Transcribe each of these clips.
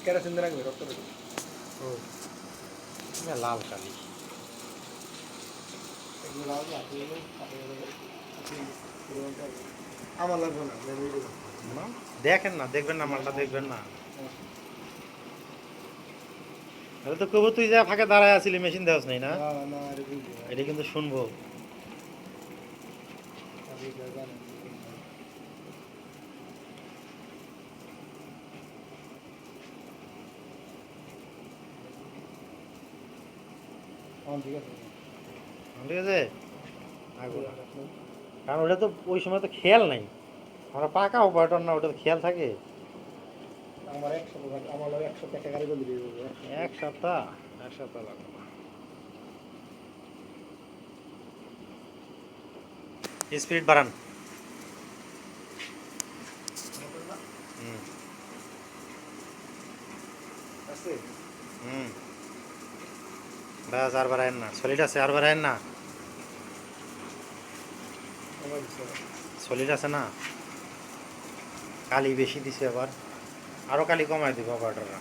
Kerosene দিয়ে রাখবে রক্ত বেরোবে। ও লাল কালি এগুলো রাখবে আমার লাগবে না না দেখেন না দেখবেন না মালটা দেখবেন না এটা তো কবু তুই যা ফাঁকে দাঁড়ায় আছিলি মেশিন দেওয়াস নাই না না এটা কিন্তু শুনবো ঠিক আছে ঠিক আছে কারণ ওটা তো ওই সময় তো খেয়াল নাই আমরা পাকা অপারেটর না ওটা তো খেয়াল থাকে আমার এক সপ্তাহ আমার 100 টাকা গাড়ি করে দিয়ে দেবো এক সপ্তাহ লাগবে না স্পিড বাড়ান হুম আছে হুম ব্যাস আর বাড়ায়েন না সলিড আছে আর বাড়ায়েন না আমার দিছে সলিড আছে না কালি বেশি দিছে আবার আরও কালি কমাই দিব অপারেটররা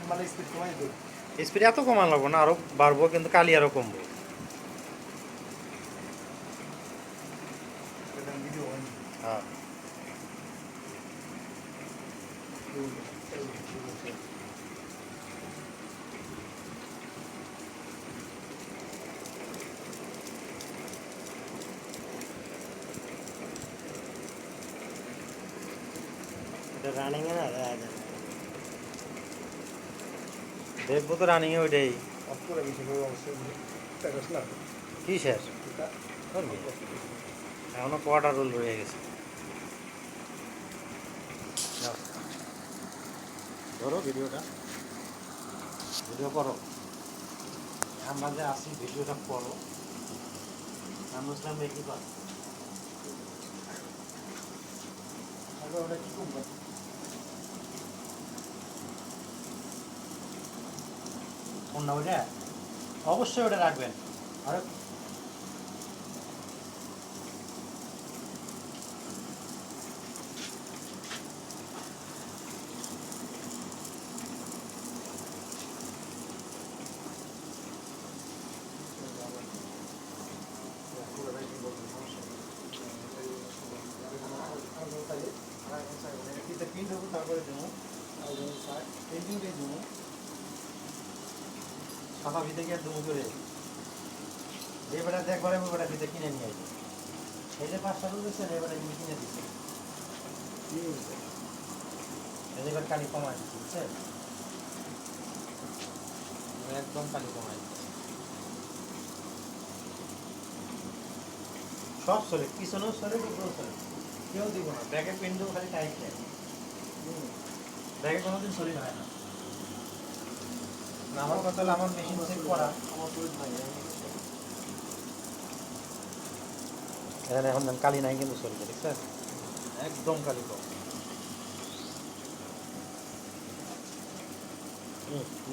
মানে স্পিড কমাই দেব স্পিড এত কমান লাগবো না আরও বাড়বো কিন্তু কালি আরও কমবো ভিডিও হয়নি হ্যাঁ রানিংয়ে না দেখবো তো রানিংয়ে ওইটাই অফ করে বেশি করে অবশ্যই টাকাস না কি শেষ এখনো কোয়ার্টার রোল রয়ে গেছে ধরো ভিডিও করো আমরা যে আসি ভিডিওটা করো আমরা বুঝলাম কি কর আগে ওটা কি কম করে কোনটা ওইটা অবশ্যই ওটা রাখবেন আর তারপরে দেবো সাদা ভিতে গিয়ে দেবো করে যে বেটা দেখবার আমি বেটা ভিতে কিনে নিয়ে আসবো এই যে 5টা রুল দিচ্ছেন এবারে আমি কিনে দিচ্ছি এবার কালি কমাই দিচ্ছি বুঝছেন একদম কালি কমাই দিচ্ছি সব চলে পিছনেও চলে উপরেও চলে কেউ দিব না ব্যাগে পেন দেবো খালি টাইট নেয় ব্যাগে কোনোদিন শরীর হয় না আমার কথা হলো আমার মেশিন চেক করা আমার শরীর নাই এখানে এখন কালি নাই কিন্তু শরীরে দেখছেন একদম কালি কম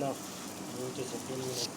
না উঠেছে 3 মিনিট